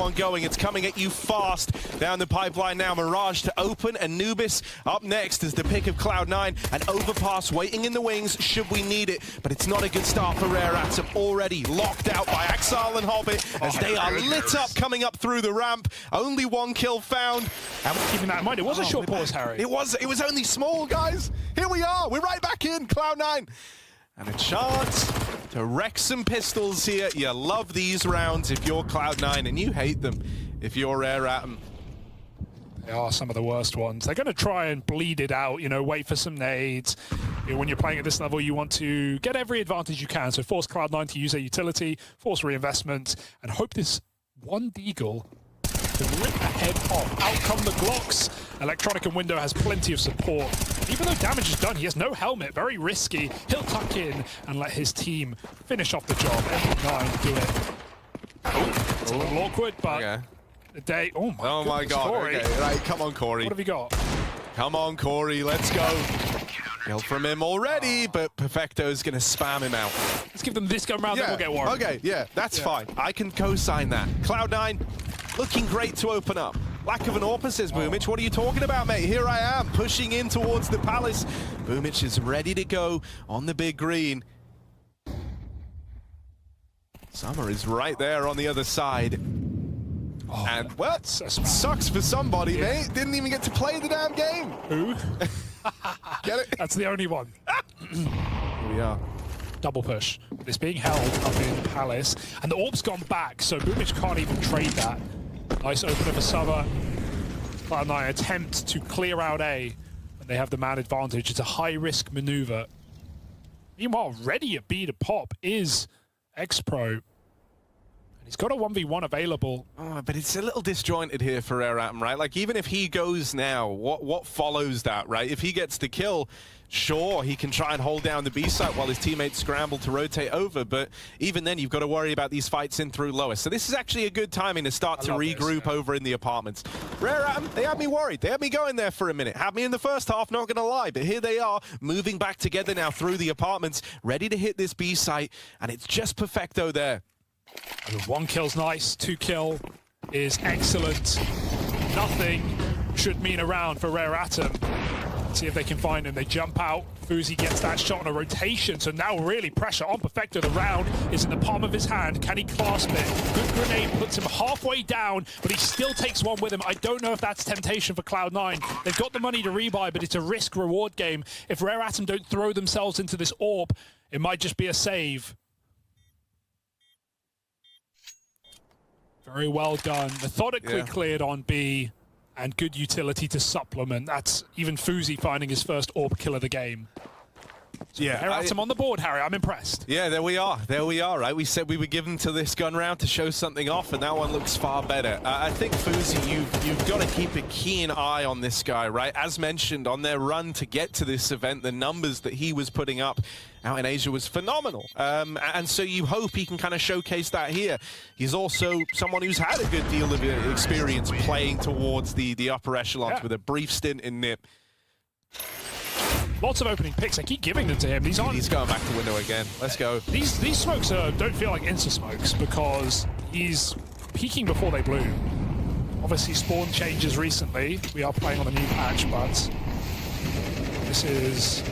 one going. It's coming at you fast down the pipeline now. Mirage to open. Anubis up next is the pick of Cloud9. An overpass waiting in the wings should we need it. But it's not a good start for Rare Atom. Already locked out by Axal and Hobbit as they are lit up coming up through the ramp. Only one kill found. And keeping that in mind, it was a short pause, Harry. It was only small, guys. Here we are. We're right back in Cloud9. And a chance to wreck some pistols here. You love these rounds if you're Cloud9, and you hate them if you're Rare Atom. They are some of the worst ones. They're going to try and bleed it out, you know, wait for some nades. You know, when you're playing at this level, you want to get every advantage you can. So force Cloud9 to use their utility, force reinvestment, and hope this one deagle can rip a head off. Out come the Glocks. Electronic and Window has plenty of support. Even though damage is done, he has no helmet. Very risky. He'll tuck in and let his team finish off the job. Every9 do it. Oh, it's a little awkward, but... Okay. Oh my god, Corey. Okay, right, come on, Corey. What have you got? Come on, Corey, let's go. Kill from him already, but Perfecto's gonna spam him out. Let's give them this go round, then we'll get one. Okay, yeah, that's fine. I can co-sign that. Cloud9, looking great to open up. Lack of an AWP, says Boomich. What are you talking about, mate? Here I am, pushing in towards the Palace. Boomich is ready to go on the big green. Summer is right there on the other side. And, well, sucks for somebody, mate. Didn't even get to play the damn game. Who? Get it? That's the only one. Here we are. Double push. It's being held up in Palace. And the AWP's gone back, so Boomich can't even trade that. Nice opener for Summer. Cloud9 attempt to clear out A, and they have the man advantage. It's a high-risk maneuver. Meanwhile, ready at B to pop is X-Pro. He's got a 1v1 available. Oh, but it's a little disjointed here for Rare Atom, right? Like, even if he goes now, what follows that, right? If he gets the kill, sure, he can try and hold down the B site while his teammates scramble to rotate over, but even then, you've got to worry about these fights in through lowest. So this is actually a good timing to start to regroup over in the apartments. Rare Atom, they had me worried. They had me going there for a minute. Had me in the first half, not going to lie, but here they are, moving back together now through the apartments, ready to hit this B site, and it's just perfecto there. One kill's nice, 2 kill is excellent. Nothing should mean a round for Rare Atom. Let's see if they can find him. They jump out. Fuzi gets that shot on a rotation, so now really pressure on Perfecto. The round is in the palm of his hand. Can he clasp it? Good grenade puts him halfway down, but he still takes one with him. I don't know if that's temptation for Cloud9. They've got the money to rebuy, but it's a risk-reward game. If Rare Atom don't throw themselves into this AWP, it might just be a save. Very well done. Methodically cleared on B, and good utility to supplement. That's even Fuzi finding his first AWP kill of the game. So Rare Atom on the board, Harry. I'm impressed. Yeah, there we are. There we are, right? We said we would give them to this gun round to show something off, and that one looks far better. I think, Fuzi, you've got to keep a keen eye on this guy, right? As mentioned, on their run to get to this event, the numbers that he was putting up out in Asia was phenomenal. And so you hope he can kind of showcase that here. He's also someone who's had a good deal of experience playing towards the upper echelons with a brief stint in NIP. Lots of opening picks. I keep giving them to him. He's going back to window again. Let's go. These smokes don't feel like insta smokes because he's peeking before they bloom. Obviously, spawn changes recently. We are playing on a new patch, but this is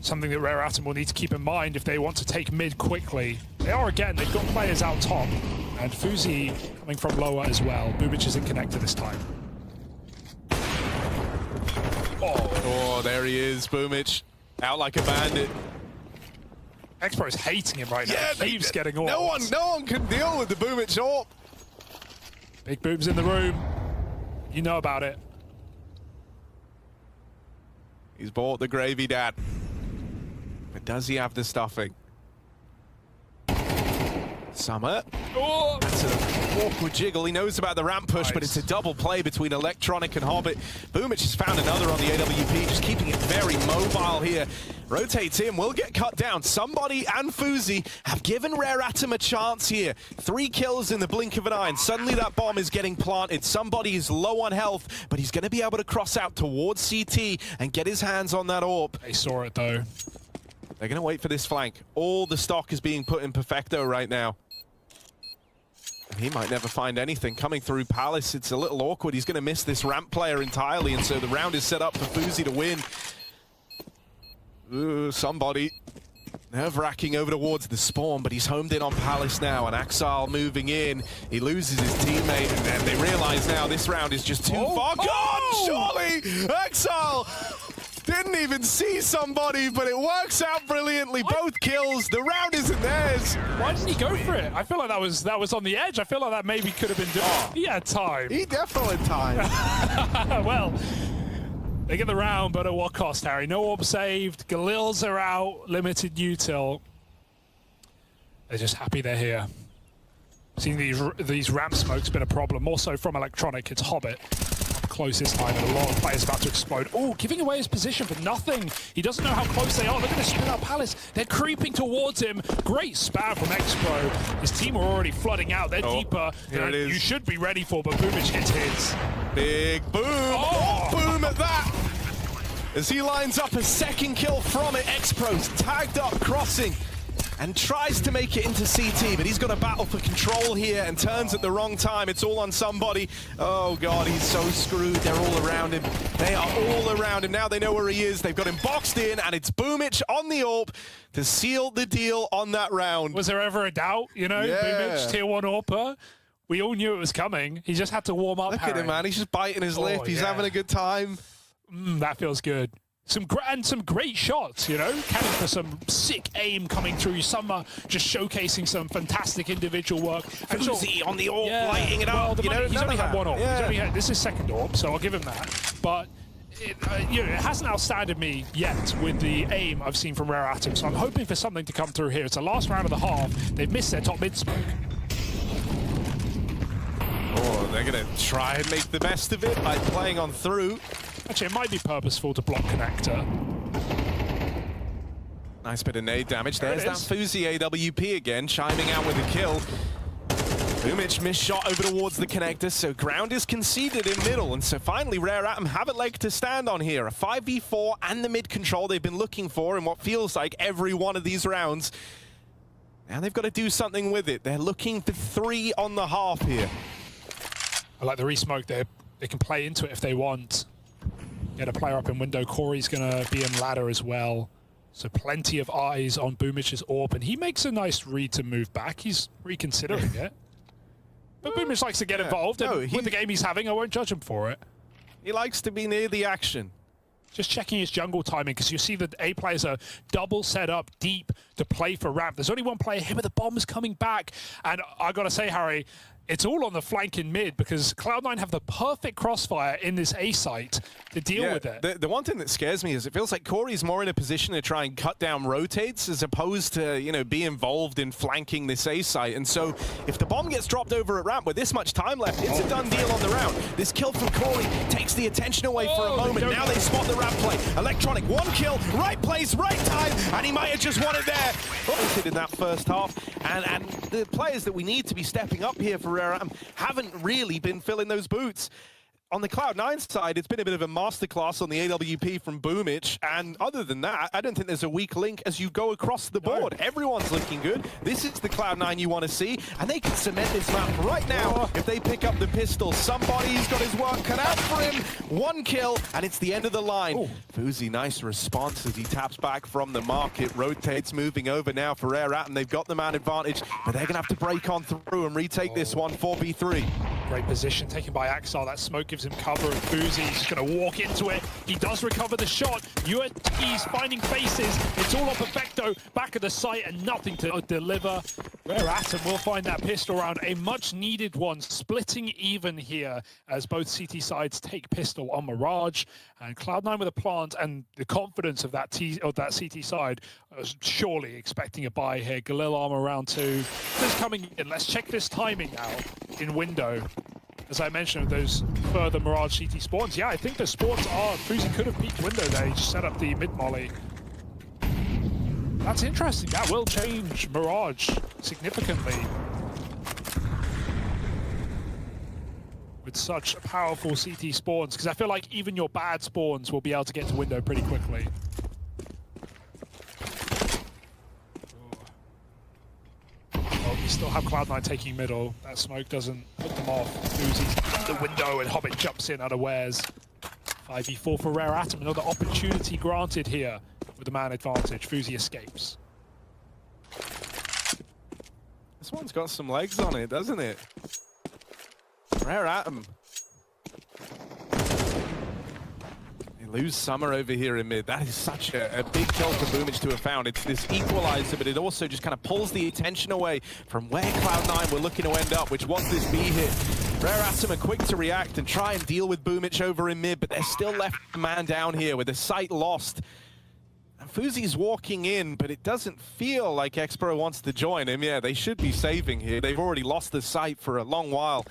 something that Rare Atom will need to keep in mind if they want to take mid quickly. They are, again, they've got players out top, and Fuzi coming from lower as well. Boomich isn't connected this time. Oh, there he is, Boomich. Out like a bandit. X-Pro's hating him right now. Keeps getting AWPs. No one can deal with the Boomich AWP. Big Boom's in the room. You know about it. He's bought the gravy, Dad. But does he have the stuffing? Summer. Oh, that's an awkward jiggle. He knows about the ramp push, but it's a double play between Electronic and Hobbit. Boomich has found another on the AWP, just keeping it very mobile here. Rotates in, will get cut down. Somebody and Fuzi have given Rare Atom a chance here. 3 kills in the blink of an eye, and suddenly that bomb is getting planted. Somebody is low on health, but he's going to be able to cross out towards CT and get his hands on that AWP. They saw it, though. They're going to wait for this flank. All the stock is being put in Perfecto right now. He might never find anything. Coming through Palace, it's a little awkward. He's going to miss this ramp player entirely, and so the round is set up for Fuzi to win. Ooh, somebody nerve-wracking over towards the spawn, but he's homed in on Palace now, and Axal moving in. He loses his teammate, and then they realize now this round is just too far gone, surely! Axal didn't even see somebody, but it works out brilliantly. Both kills. The round isn't theirs. Why didn't he go for it? I feel like that was on the edge. I feel like that maybe could have been done. He had time. He definitely had time. Well, they get the round, but at what cost, Harry? No orb saved. Galils are out. Limited util. They're just happy they're here. Seeing these ramp smokes been a problem. More so from Electronic. It's Hobbit. Closest time, and a lot of players about to explode. Oh, giving away his position for nothing. He doesn't know how close they are. They're going to spin out Palace. They're creeping towards him. Great spam from X-Pro. His team are already flooding out. They're deeper than you should be ready for, but Boomich gets his. Big boom. Oh, boom at that. As he lines up a second kill from it, X-Pro's tagged up, crossing, and tries to make it into CT, but he's got a battle for control here and turns at the wrong time. It's all on somebody. Oh God, he's so screwed. They're all around him. They are all around him. Now they know where he is. They've got him boxed in, and it's Boomich on the AWP to seal the deal on that round. Was there ever a doubt, you know? Yeah. Boomich, tier 1 AWPer. We all knew it was coming. He just had to warm up. Look at him, man. He's just biting his lip. He's having a good time. That feels good. Some great shots, you know, cannon for some sick aim coming through. Some are just showcasing some fantastic individual work. Fuzi on the AWP, lighting it up. He's only had one AWP. This is second AWP, so I'll give him that. But it hasn't outstanded me yet with the aim I've seen from Rare Atom. So I'm hoping for something to come through here. It's the last round of the half. They've missed their top mid smoke. Oh, they're going to try and make the best of it by playing on through. Actually, it might be purposeful to block connector. Nice bit of nade damage. There's that Fuzi AWP again, chiming out with a kill. Boomich missed shot over towards the connector, so ground is conceded in middle, and so finally Rare Atom have a leg to stand on here. A 5v4 and the mid control they've been looking for in what feels like every one of these rounds. Now they've got to do something with it. They're looking for 3 on the half here. I like the re-smoke there. They can play into it if they want. Get a player up in window. Corey's going to be in ladder as well. So plenty of eyes on Boomich's AWP, and he makes a nice read to move back. He's reconsidering it. But Boomich likes to get involved, and with the game he's having, I won't judge him for it. He likes to be near the action. Just checking his jungle timing, because you see that A players are double set up deep to play for ramp. There's only one player here, but the bomb's coming back. And I got to say, Harry, it's all on the flank in mid, because Cloud9 have the perfect crossfire in this A site to deal with it. The one thing that scares me is it feels like Corey's more in a position to try and cut down rotates as opposed to, you know, be involved in flanking this A site. And so if the bomb gets dropped over at ramp with this much time left, it's a done deal on the round. This kill from Corey takes the attention away for a moment. Now they spot the ramp play. Electronic, one kill, right place, right time, and he might have just won it there. Limited in that first half, and the players that we need to be stepping up here for Rare Atom haven't really been filling those boots. On the Cloud9 side, it's been a bit of a masterclass on the AWP from Boomich, and other than that, I don't think there's a weak link as you go across the board. Everyone's looking good. This is the Cloud9 you want to see, and they can cement this map right now if they pick up the pistol. Somebody's got his work cut out for him. One kill, and it's the end of the line. Fuzi, nice response as he taps back from the market, rotates, moving over now for Rare Atom. They've got the man advantage, but they're going to have to break on through and retake this one, 4v3. Great position taken by Axar. That smoke gives him cover, and Fuzi's going to walk into it. He does recover the shot. He's finding faces. It's all on perfecto. Back of the site and nothing to deliver. Rare Atom will find that pistol round. A much needed one, splitting even here as both CT sides take pistol on Mirage. And Cloud9 with a plant and the confidence of that CT side, surely expecting a buy here. Galil armor round 2. Just coming in. Let's check this timing now in window. As I mentioned, those further Mirage CT spawns. Yeah, I think the spawns are... Fuzi could have peeked window there. He just set up the mid-molly. That's interesting. That will change Mirage significantly. With such powerful CT spawns, because I feel like even your bad spawns will be able to get to window pretty quickly. still have Cloud9 taking middle. That smoke doesn't put them off. Fuzi's in the window and Hobbit jumps in unawares. 5v4 for Rare Atom, another opportunity granted here with the man advantage. Fuzi escapes. This one's got some legs on it, doesn't it? Rare Atom. They lose Summer over here in mid. That is such a big kill for Boomich to have found. It's this equalizer, but it also just kind of pulls the attention away from where Cloud9 were looking to end up, which was this B hit. Rare Atom are quick to react and try and deal with Boomich over in mid, but they're still left a man down here with the sight lost. And Fuzi's walking in, but it doesn't feel like X-Pro wants to join him. Yeah, they should be saving here. They've already lost the sight for a long while,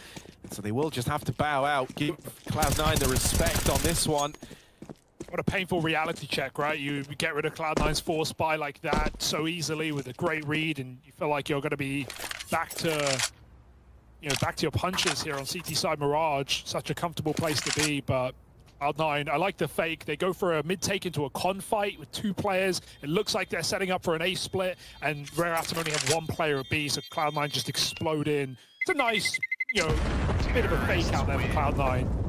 so they will just have to bow out, give Cloud9 the respect on this one. What a painful reality check, right? You get rid of Cloud9's force buy like that so easily with a great read, and you feel like you're going to be back to, back to your punches here on CT side Mirage. Such a comfortable place to be, but Cloud9, I like the fake. They go for a mid-take into a con fight with 2 players. It looks like they're setting up for an A split, and Rare Atom only have 1 player at B, so Cloud9 just explode in. It's a nice, bit of a fake out there for Cloud9.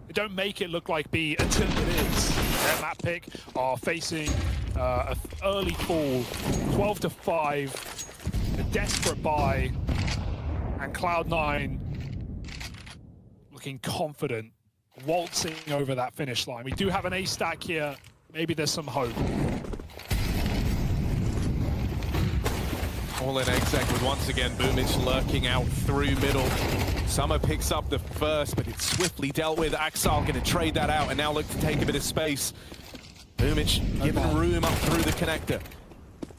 They don't make it look like B until it is. Their map pick are facing an early fall, 12-5, a desperate buy, and Cloud9 looking confident, waltzing over that finish line. We do have an A stack here. Maybe there's some hope. All in exec with once again Boomich lurking out through middle. Summer picks up the first, but it's swiftly dealt with. Axel going to trade that out and now look to take a bit of space. Boomich giving room up through the connector.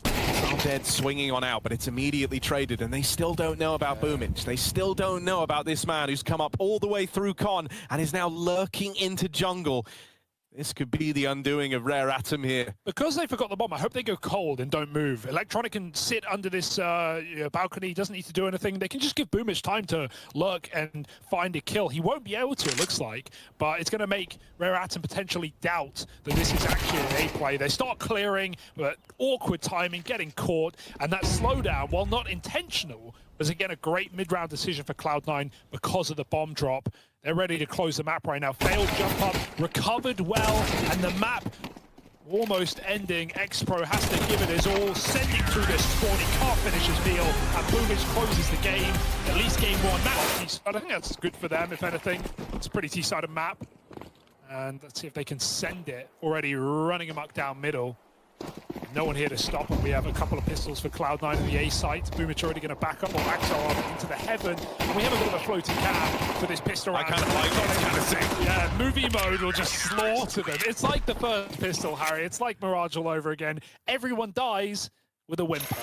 Axel dead swinging on out, but it's immediately traded, and they still don't know about Boomich. They still don't know about this man who's come up all the way through con and is now lurking into jungle. This could be the undoing of Rare Atom here. Because they forgot the bomb, I hope they go cold and don't move. Electronic can sit under this balcony, doesn't need to do anything. They can just give Boomich time to lurk and find a kill. He won't be able to, it looks like, but it's going to make Rare Atom potentially doubt that this is actually an A play. They start clearing, but awkward timing, getting caught, and that slowdown, while not intentional, was again a great mid-round decision for Cloud9 because of the bomb drop. They're ready to close the map right now. Failed jump up, recovered well, and the map almost ending. X-Pro has to give it his all, sending through this spawn. He can't finish his meal, and Boomich closes the game. At least game 1. I think that's good for them, if anything. It's a pretty T-sided map. And let's see if they can send it. Already running amok down middle. No one here to stop him. We have a couple of pistols for Cloud9 in the A site. Boomich already going to back up on Axel into the heaven. And we have a bit of a floating cam for this pistol round. I kind of like this kind of thing. Yeah, movie mode will just slaughter them. It's like the first pistol, Harry. It's like Mirage all over again. Everyone dies with a whimper.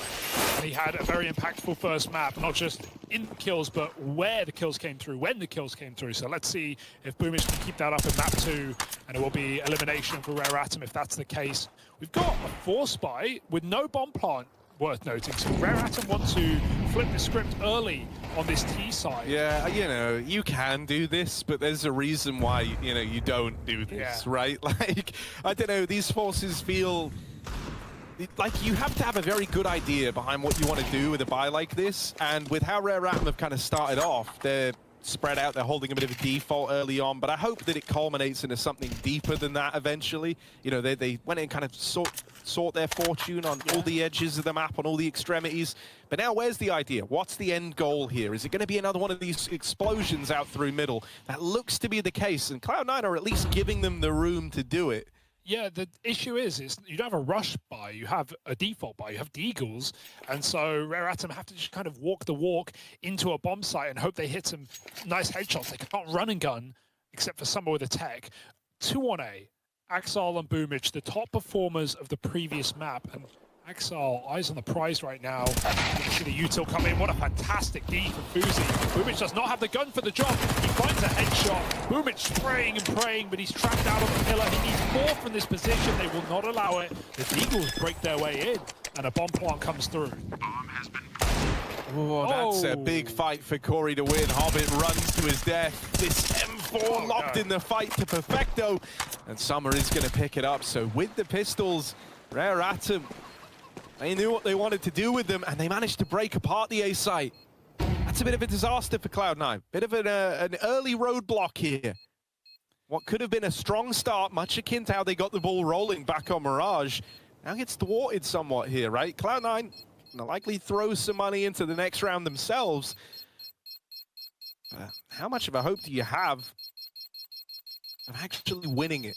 And he had a very impactful first map, not just in the kills, but where the kills came through, when the kills came through. So let's see if Boomich can keep that up in map 2, and it will be elimination for Rare Atom if that's the case. We've got a force buy with no bomb plant, worth noting. So Rare Atom want to flip the script early on this T side. Yeah, you can do this, but there's a reason why, you don't do this, right? Like, I don't know, these forces feel like you have to have a very good idea behind what you want to do with a buy like this, and with how Rare Atom have kind of started off, they're spread out, they're holding a bit of a default early on, but I hope that it culminates into something deeper than that eventually. They went in and kind of sort their fortune on all the edges of the map, on all the extremities, but now where's the idea? What's the end goal here? Is it going to be another one of these explosions out through middle? That looks to be the case, and Cloud9 are at least giving them the room to do it. Yeah, the issue is you don't have a rush buy, you have a default buy, you have Deagles, and so Rare Atom have to just kind of walk the walk into a bomb site and hope they hit some nice headshots. They can't run and gun, except for Summer with a tech. 2 on A, Axel and Boomich, the top performers of the previous map, and Axel, eyes on the prize right now. You see the util come in. What a fantastic D from Fuzi. Boomich does not have the gun for the job. He finds a headshot. Boomich spraying and praying, but he's trapped out on the pillar. He needs more from this position. They will not allow it. The Eagles break their way in, and a bomb plant comes through. Oh, that's a big fight for Corey to win. Hobbit runs to his death. This M4 locked in the fight to perfecto, and Summer is going to pick it up. So with the pistols, Rare Atom They knew what they wanted to do with them, and they managed to break apart the A site. That's a bit of a disaster for Cloud9. Bit of an early roadblock here. What could have been a strong start, much akin to how they got the ball rolling back on Mirage, now gets thwarted somewhat here, right? Cloud9 will likely throw some money into the next round themselves. How much of a hope do you have of actually winning it?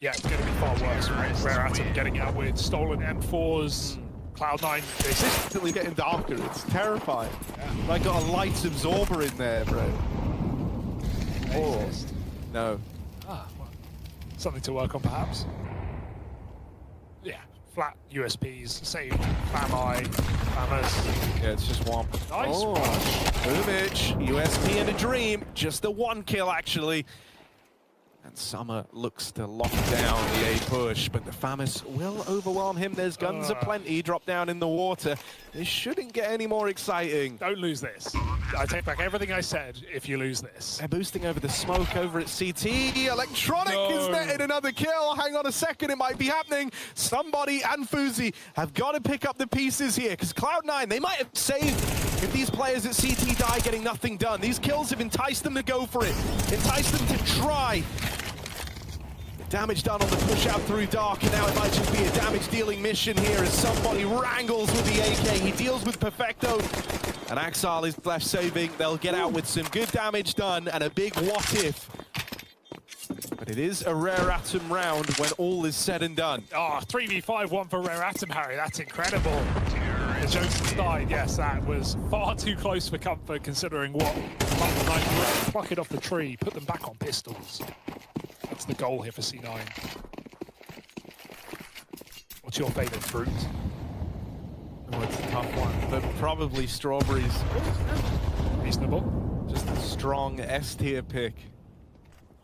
Yeah, it's going to be far worse, right? Rare Atom getting out with stolen M4s. Cloud9 consistently getting darker. It's terrifying. Yeah. I got a light absorber in there, bro. Oh, no. Ah, well, something to work on, perhaps. Yeah, flat USPs, same FAMI, FAMAS. Yeah, it's just one. Nice. Oh, Boomich, USP and a dream. Just the one kill, actually. And Summer looks to lock down the A push, but the FAMAS will overwhelm him. There's guns aplenty. Drop down in the water. This shouldn't get any more exciting. Don't lose this. I take back everything I said if you lose this. They're boosting over the smoke over at CT. Electronic is netted another kill. Hang on a second, it might be happening. Somebody and Fuzi have got to pick up the pieces here, because Cloud9, they might have saved if these players at CT die getting nothing done. These kills have enticed them to go for it, enticed them to try. Damage done on the push out through dark, and now it might just be a damage dealing mission here as somebody wrangles with the AK. He deals with Perfecto, and Axal is left saving. They'll get out with some good damage done and a big what if. But it is a Rare Atom round when all is said and done. Oh, 3v5-1 for Rare Atom, Harry. That's incredible. The Jones died. Yes, that was far too close for comfort considering what Cloud9 pluck it off the tree, put them back on pistols. That's the goal here for C9. What's your favorite fruit? Oh, it's a tough one, but probably strawberries. Reasonable. Just a strong S-tier pick.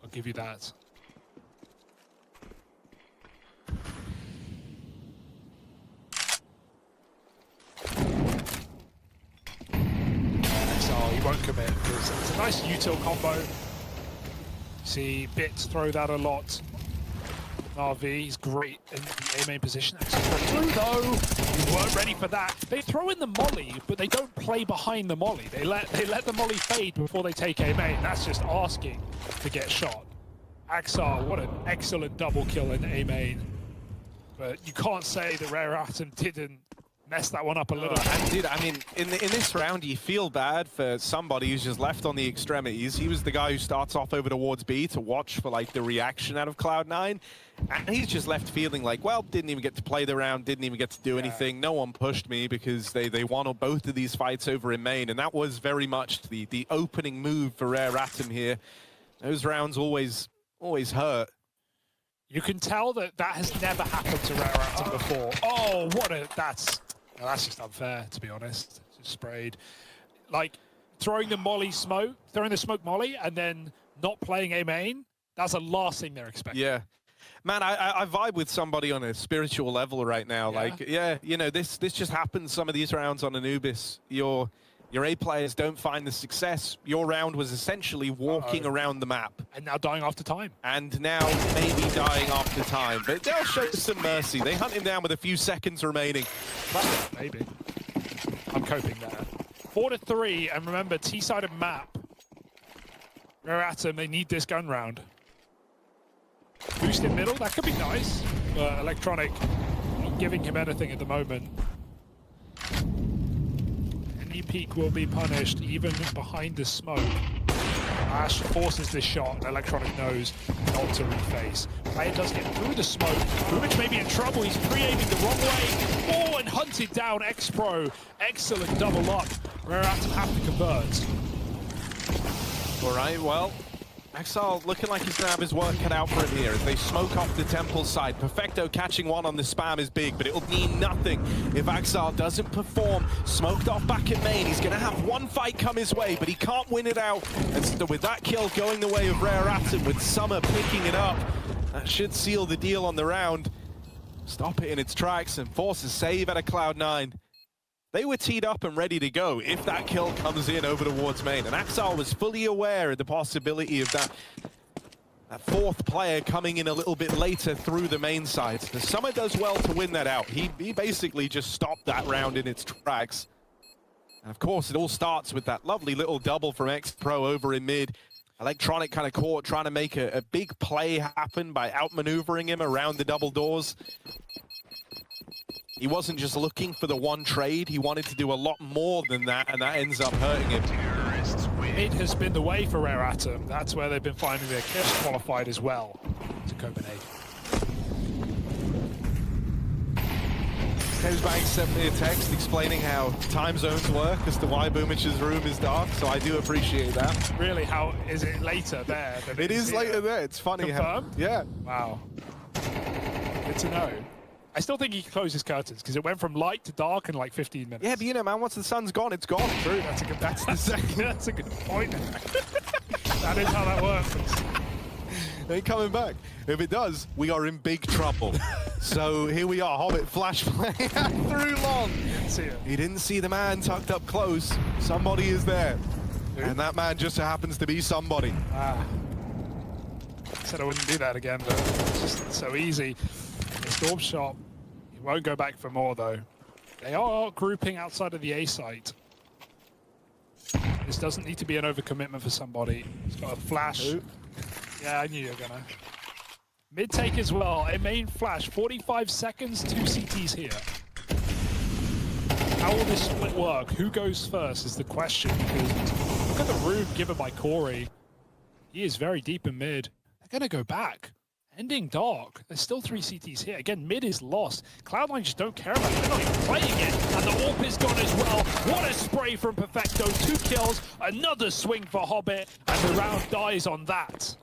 I'll give you that. So he won't commit because it's a nice util combo. See Bits throw that a lot. RV, he's great in the A main position. Though, you weren't ready for that. They throw in the molly, but they don't play behind the molly. They let the molly fade before they take A main. That's just asking to get shot. Axar, what an excellent double kill in A main. But you can't say that Rare Atom didn't mess that one up a little. And dude, I mean, in this round, you feel bad for somebody who's just left on the extremities. He was the guy who starts off over towards B to watch for like the reaction out of Cloud9. And he's just left feeling like, well, didn't even get to play the round, didn't even get to do anything. No one pushed me because they won both of these fights over in main. And that was very much the opening move for Rare Atom here. Those rounds always hurt. You can tell that has never happened to Rare Atom before. Oh, that's just unfair, to be honest. Just sprayed. Like, throwing the smoke molly, and then not playing A main, that's the last thing they're expecting. Yeah. Man, I vibe with somebody on a spiritual level right now. Yeah. Like, yeah, you know, this just happens some of these rounds on Anubis. Your A players don't find the success. Your round was essentially walking around the map. And now dying after time. And now maybe dying after time. But they'll show some mercy. They hunt him down with a few seconds remaining. Maybe. I'm coping there. 4-3, and remember, T-sided map. Rare Atom, they need this gun round. Boost in middle, that could be nice. Electronic not giving him anything at the moment. Any peek will be punished, even behind the smoke. Ash forces this shot, and Electronic knows not to reface. Player does get through the smoke. Boomich may be in trouble. He's pre-aiming the wrong way. Oh, and hunted down X-Pro. Excellent double up. Rare Atom have to convert. All right, well, Axal looking like he's going to have his work cut out for him here as they smoke off the temple side. Perfecto catching one on the spam is big, but it'll mean nothing if Axal doesn't perform. Smoked off back at main. He's going to have one fight come his way, but he can't win it out. And so with that kill going the way of Rare Atom, with Summer picking it up, that should seal the deal on the round. Stop it in its tracks and force a save out of Cloud9. They were teed up and ready to go if that kill comes in over towards main. And Axal was fully aware of the possibility of That fourth player coming in a little bit later through the main side. The Summer does well to win that out. He basically just stopped that round in its tracks. And of course, it all starts with that lovely little double from X-Pro over in mid. Electronic kind of caught, trying to make a big play happen by outmaneuvering him around the double doors. He wasn't just looking for the one trade. He wanted to do a lot more than that, and that ends up hurting him. It has been the way for Rare Atom. That's where they've been finding their kills qualified as well to Copenhagen. Banks sent me a text explaining how time zones work as to why Boomich's room is dark, so I do appreciate that. Really, how is it later there? It is later there. It's funny. Confirmed? Yeah. Wow. Good to know. I still think he closed his curtains because it went from light to dark in like 15 minutes. Yeah, but you know, man, once the sun's gone, it's gone. True. That's a good point. That is how that works. Ain't coming back. If it does, we are in big trouble. So here we are, Hobbit flash play through long. Didn't see it. He didn't see the man tucked up close. Somebody is there. Who? And that man just happens to be somebody. Ah. Said I wouldn't do that again, but it's just so easy. The Storm shot. He won't go back for more, though. They are grouping outside of the A site. This doesn't need to be an overcommitment for somebody. He's got a flash. Who? Yeah, I knew you were gonna. Mid take as well. A main flash. 45 seconds. 2 CTs here. How will this split work? Who goes first is the question. Because look at the room given by Corey. He is very deep in mid. They're gonna go back. Ending dark. There's still 3 CTs here. Again, mid is lost. Cloud9 just don't care about it. They're not even playing it. And the AWP is gone as well. What a spray from Perfecto. 2 kills. Another swing for Hobbit. And the round dies on that.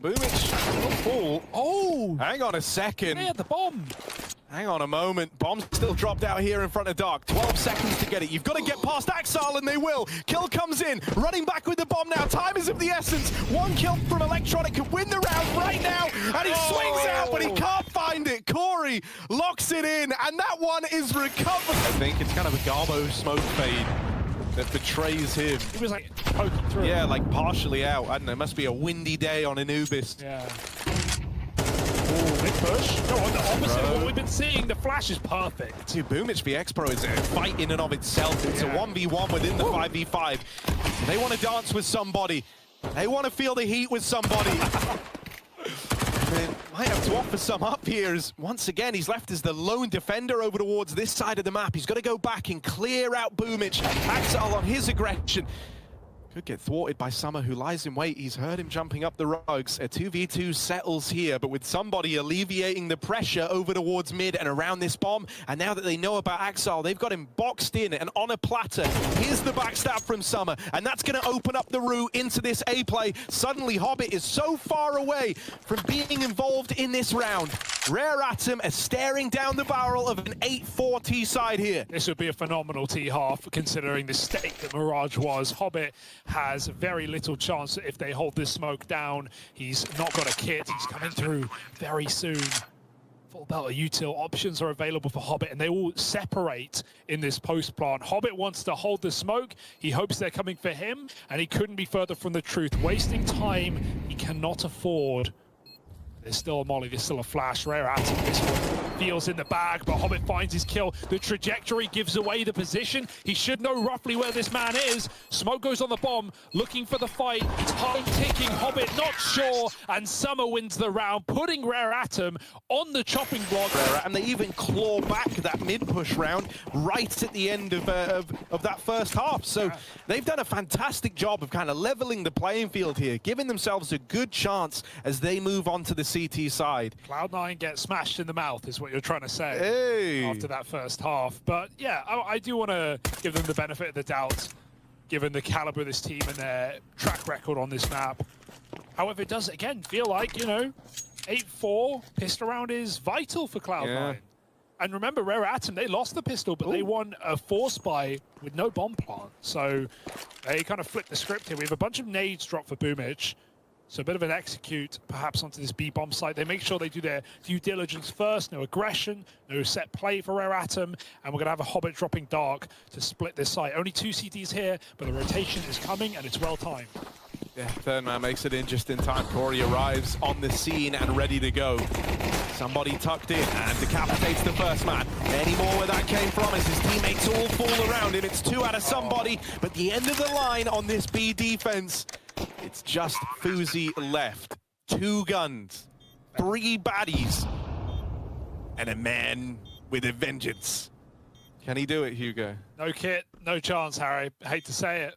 Boomich will fall. Oh! Hang on a second. They had the bomb. Hang on a moment. Bomb's still dropped out here in front of Dark. 12 seconds to get it. You've got to get past Axal, and they will. Kill comes in. Running back with the bomb now. Time is of the essence. 1 kill from Electronic could win the round right now. And he swings out, but he can't find it. Corey locks it in, and that one is recovered. I think it's kind of a Garbo smoke fade that betrays him. He was like poking through. Yeah, like partially out. I don't know. It must be a windy day on Anubis. Yeah. Big push. No, on the opposite of what we've been seeing. The flash is perfect. Dude, Boomich v X-Pro is a fight in and of itself. It's a 1v1 within the 5v5. They want to dance with somebody. They want to feel the heat with somebody. They might have to offer some up here, as once again he's left as the lone defender over towards this side of the map. He's got to go back and clear out Boomich. Axel on his aggression. Could get thwarted by Summer, who lies in wait. He's heard him jumping up the rugs. A 2v2 settles here, but with somebody alleviating the pressure over towards mid and around this bomb. And now that they know about Axel, they've got him boxed in and on a platter. Here's the backstab from Summer, and that's going to open up the route into this A play. Suddenly, Hobbit is so far away from being involved in this round. Rare Atom are staring down the barrel of an 8-4 T side here. This would be a phenomenal T half, considering the state that Mirage was. Hobbit has very little chance if they hold this smoke down. He's not got a kit. He's coming through very soon. Full belt of util options are available for Hobbit, and they all separate in this post plant. Hobbit wants to hold the smoke. He hopes they're coming for him, and he couldn't be further from the truth. Wasting time, he cannot afford. There's still a molly, there's still a flash. Rare Atom, this one feels in the bag, but Hobbit finds his kill. The trajectory gives away the position. He should know roughly where this man is. Smoke goes on the bomb, looking for the fight. Time ticking, Hobbit not sure, and Summer wins the round, putting Rare Atom on the chopping block. And they even claw back that mid-push round right at the end of that first half. So they've done a fantastic job of kind of leveling the playing field here, giving themselves a good chance as they move on to the CT side. Cloud9 gets smashed in the mouth is what you're trying to say. Hey. After that first half. But yeah, I do want to give them the benefit of the doubt, given the caliber of this team and their track record on this map. However, it does, again, feel like, you know, 8-4 pistol round is vital for Cloud9. Yeah. And remember, Rare Atom, they lost the pistol, but they won a force buy with no bomb plant. So they kind of flipped the script here. We have a bunch of nades dropped for Boomich. So a bit of an execute, perhaps, onto this B bomb site. They make sure they do their due diligence first. No aggression, no set play for Rare Atom. And we're going to have a Hobbit dropping Dark to split this site. Only 2 CTs here, but the rotation is coming, and it's well timed. Yeah, third man makes it in just in time. Corey arrives on the scene and ready to go. Somebody tucked in and decapitates the first man. Any more where that came from as his teammates all fall around him. It's 2 out of somebody, but the end of the line on this B defense, it's just Fuzi left. 2 guns, 3 baddies, and a man with a vengeance. Can he do it, Hugo? No kit, no chance, Harry. I hate to say it.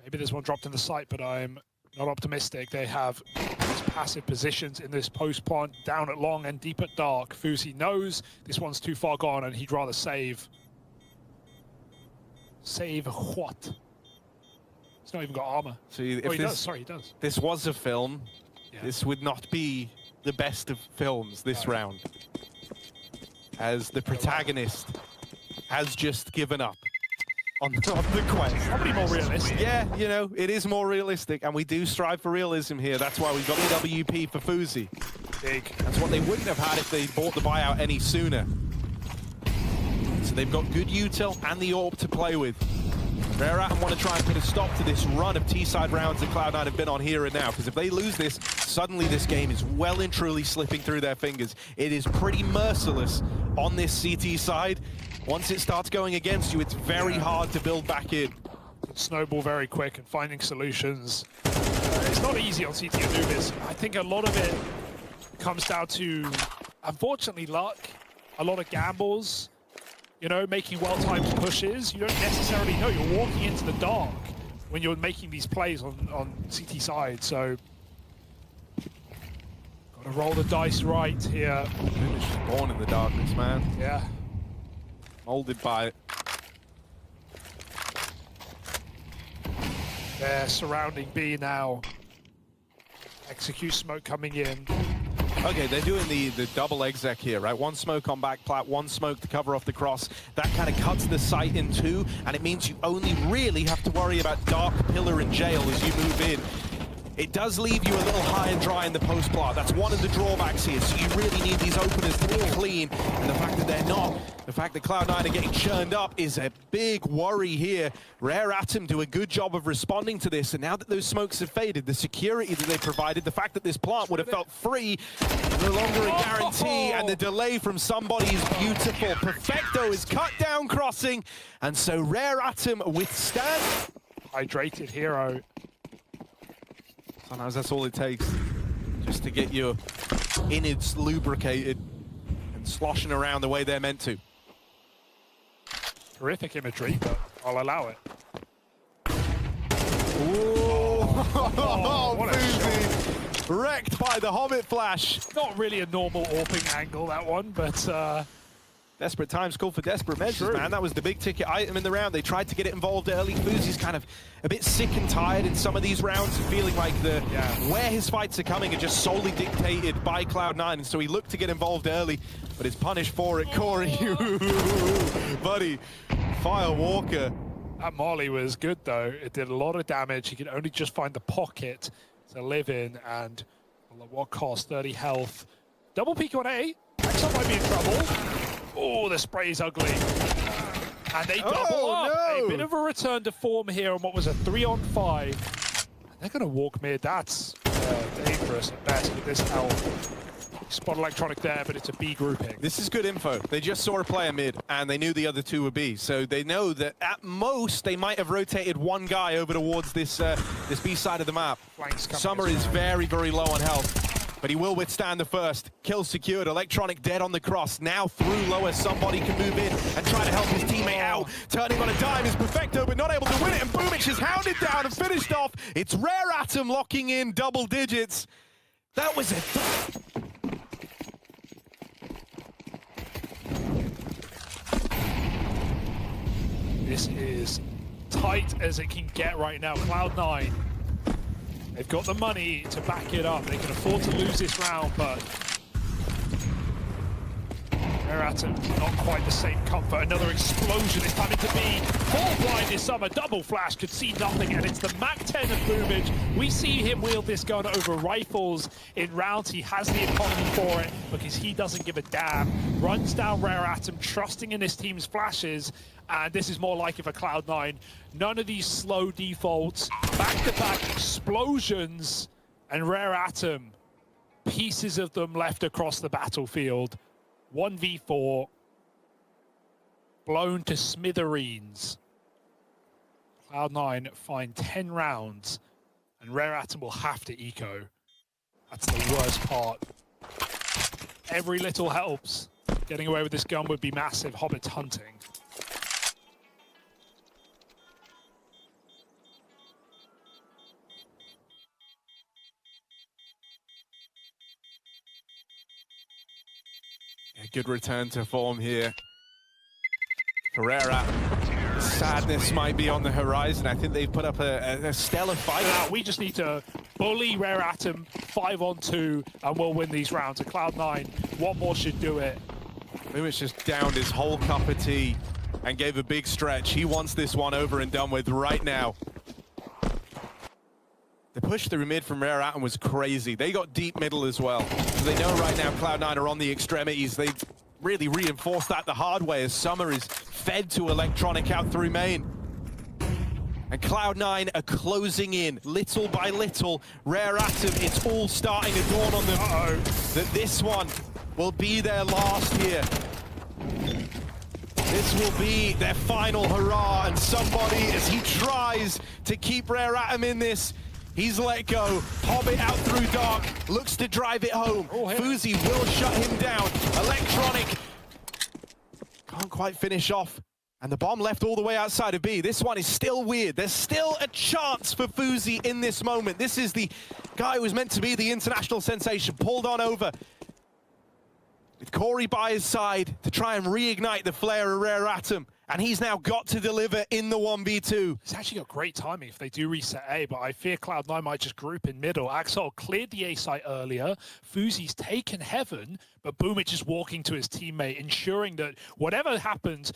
Maybe this one dropped in the sight, but I'm not optimistic. They have these passive positions in this post plant, down at long and deep at dark. Fuzi knows this one's too far gone and he'd rather save. Save what? He's not even got armor. So if he does. Sorry, he does. This was a film, this would not be the best of films this round. As the protagonist has just given up on the quest. Probably more realistic. Yeah, you know, it is more realistic, and we do strive for realism here. That's why we've got the WP for Fuzi. Big. That's what they wouldn't have had if they bought the buyout any sooner. So they've got good util and the AWP to play with. Rare Atom want to try and put a stop to this run of T-side rounds that Cloud9 have been on here and now, because if they lose this, suddenly this game is well and truly slipping through their fingers. It is pretty merciless on this CT side. Once it starts going against you, it's very hard to build back in. Snowball very quick and finding solutions. It's not easy on CT Anubis. I think a lot of it comes down to, unfortunately, luck, a lot of gambles, you know, making well-timed pushes. You don't necessarily know. You're walking into the dark when you're making these plays on CT side, so got to roll the dice right here. Born in the darkness, man. Yeah. Molded by it. They're surrounding B now. Execute smoke coming in. Okay, they're doing the double exec here, right? 1 smoke on back plat, 1 smoke to cover off the cross. That kind of cuts the sight in 2, and it means you only really have to worry about dark pillar and jail as you move in. It does leave you a little high and dry in the post plant. That's one of the drawbacks here. So you really need these openers to be clean. And the fact that they're not, the fact that Cloud9 are getting churned up is a big worry here. Rare Atom do a good job of responding to this. And now that those smokes have faded, the security that they provided, the fact that this plant would have felt free, no longer a guarantee. And the delay from somebody is beautiful. Perfecto is cut down crossing. And so Rare Atom withstand. Hydrated hero. Sometimes that's all it takes, just to get your innards lubricated and sloshing around the way they're meant to. Terrific imagery, but I'll allow it. Ooh. What a wrecked by the Hobbit flash. Not really a normal AWPing angle, that one, but desperate times call for desperate measures, man. That was the big ticket item in the round. They tried to get it involved early. Fuzi's kind of a bit sick and tired in some of these rounds, feeling like where his fights are coming are just solely dictated by Cloud9, and so he looked to get involved early, but is punished for it. Corey, buddy, Firewalker. That molly was good, though. It did a lot of damage. He could only just find the pocket to live in, and well, at what cost? 30 health. Double peek on A. Axel might be in trouble. Oh, the spray is ugly. And they double up. No. A bit of a return to form here on what was a 3-on-5. They're going to walk mid. That's dangerous at best with this health. Spot electronic there, but it's a B grouping. This is good info. They just saw a player mid, and they knew the other 2 would B. So they know that at most, they might have rotated 1 guy over towards this this B side of the map. Summer is very, very low on health. But he will withstand the first. Kill secured. Electronic dead on the cross. Now through lower, somebody can move in and try to help his teammate out. Turning on a dime is Perfecto, but not able to win it. And Boomich is hounded down and finished off. It's Rare Atom locking in double digits. That was it. This is tight as it can get right now. Cloud9. They've got the money to back it up. They can afford to lose this round, but Rare Atom, not quite the same comfort. Another explosion is coming to be. Full blind this summer, double flash, could see nothing, and it's the MAC-10 of Boomage. We see him wield this gun over rifles in rounds. He has the economy for it because he doesn't give a damn. Runs down Rare Atom, trusting in his team's flashes, and this is more like it for Cloud9. None of these slow defaults, back-to-back explosions, and Rare Atom, pieces of them left across the battlefield. 1v4, blown to smithereens. Cloud9 find 10 rounds, and Rare Atom will have to eco. That's the worst part. Every little helps. Getting away with this gun would be massive. Hobbit's hunting. A good return to form here. Ferreira, sadness might be on the horizon. I think they've put up a stellar fight. We just need to bully Rare Atom 5-on-2 and we'll win these rounds. And Cloud9, what more should do it? Lewis just downed his whole cup of tea and gave a big stretch. He wants this one over and done with right now. The push through mid from Rare Atom was crazy. They got deep middle as well. So they know right now Cloud9 are on the extremities. They really reinforced that the hard way as Summer is fed to Electronic out through main. And Cloud9 are closing in little by little. Rare Atom, it's all starting to dawn on them that this one will be their last here. This will be their final hurrah, and somebody, as he tries to keep Rare Atom in this, he's let go. Hobbit out through dark, looks to drive it home. Fuzi will shut him down. Electronic can't quite finish off. And the bomb left all the way outside of B. This one is still weird. There's still a chance for Fuzi in this moment. This is the guy who was meant to be the international sensation, pulled on over. With Corey by his side to try and reignite the flare of Rare Atom. And he's now got to deliver in the 1v2. He's actually got great timing if they do reset A, but I fear Cloud9 might just group in middle. Axel cleared the A site earlier. Fuzi's taken heaven, but Boomich is walking to his teammate, ensuring that whatever happens,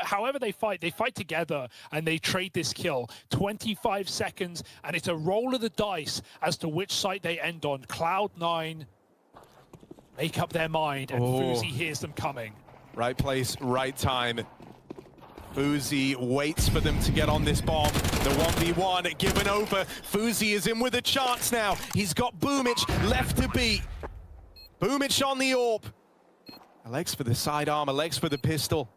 however they fight together and they trade this kill. 25 seconds, and it's a roll of the dice as to which site they end on. Cloud9 make up their mind, and Fuzi hears them coming. Right place, right time. Fuzi waits for them to get on this bomb. The 1v1 given over. Fuzi is in with a chance now. He's got Boomich left to beat. Boomich on the AWP. Alex for the sidearm, Alex for the pistol.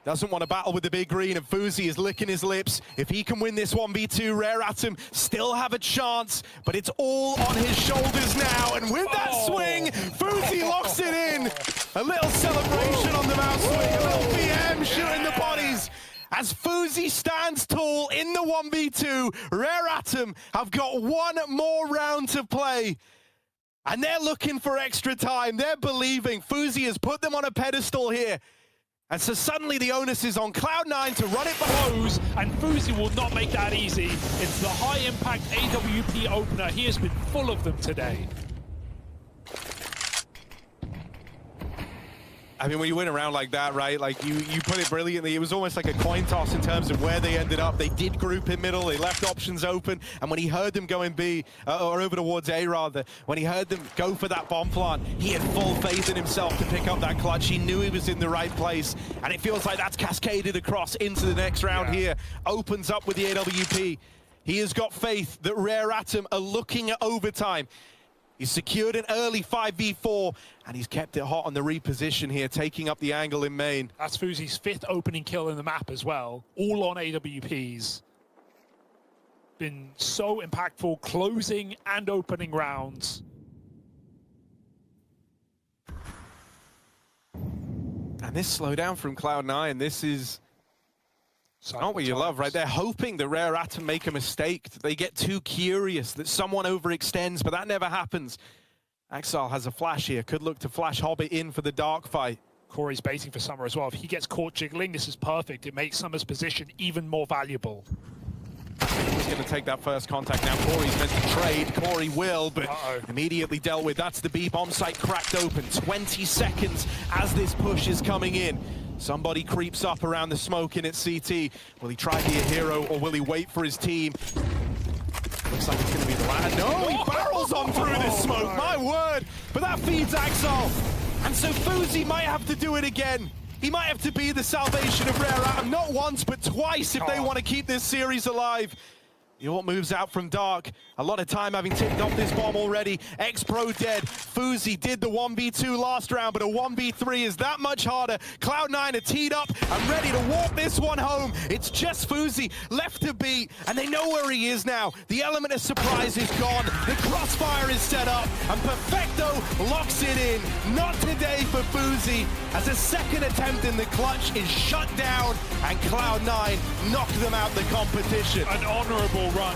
Doesn't want to battle with the big green, and Fuzi is licking his lips. If he can win this 1v2, Rare Atom still have a chance, but it's all on his shoulders now. And with that swing, Fuzi locks it in. A little celebration on the mouse swing, a little BM shooting the bodies. As Fuzi stands tall in the 1v2, Rare Atom have got one more round to play. And they're looking for extra time. They're believing. Fuzi has put them on a pedestal here. And so suddenly the onus is on Cloud9 to run it close, and Fuzi will not make that easy. It's the high-impact AWP opener. He has been full of them today. I mean, when you win around like that, right, like you put it brilliantly. It was almost like a coin toss in terms of where they ended up. They did group in middle. They left options open. And when he heard them go in B, or over towards A rather, when he heard them go for that bomb plant, he had full faith in himself to pick up that clutch. He knew he was in the right place. And it feels like that's cascaded across into the next round here. Opens up with the AWP. He has got faith that Rare Atom are looking at overtime. He's secured an early 5v4, and he's kept it hot on the reposition here, taking up the angle in main. That's Fuzi's 5th opening kill in the map as well, all on AWPs. Been so impactful, closing and opening rounds. And this slowdown from Cloud9, this is not what you love, right? They're hoping that Rare Atom make a mistake, that they get too curious, that someone overextends, but that never happens. Axel has a flash here, could look to flash Hobbit in for the dark fight. Corey's baiting for Summer as well. If he gets caught jiggling, this is perfect. It makes Summer's position even more valuable. He's going to take that first contact. Now Corey's meant to trade. Corey will, but immediately dealt with. That's the B bomb site cracked open. 20 seconds as this push is coming in. Somebody creeps up around the smoke in at CT. Will he try to be a hero, or will he wait for his team? Looks like it's going to be the latter. No, he barrels on through this smoke. My word. But that feeds Axel. And so Fuzi might have to do it again. He might have to be the salvation of Rare Atom, not once, but twice if they want to keep this series alive. York moves out from Dark. A lot of time having tipped off this bomb already. X-Pro dead. Fuzi did the 1v2 last round, but a 1v3 is that much harder. Cloud9 are teed up and ready to walk this one home. It's just Fuzi left to beat, and they know where he is now. The element of surprise is gone. The crossfire is set up, and Perfecto locks it in. Not today for Fuzi, as a second attempt in the clutch is shut down, and Cloud9 knock them out the competition. An honorable run.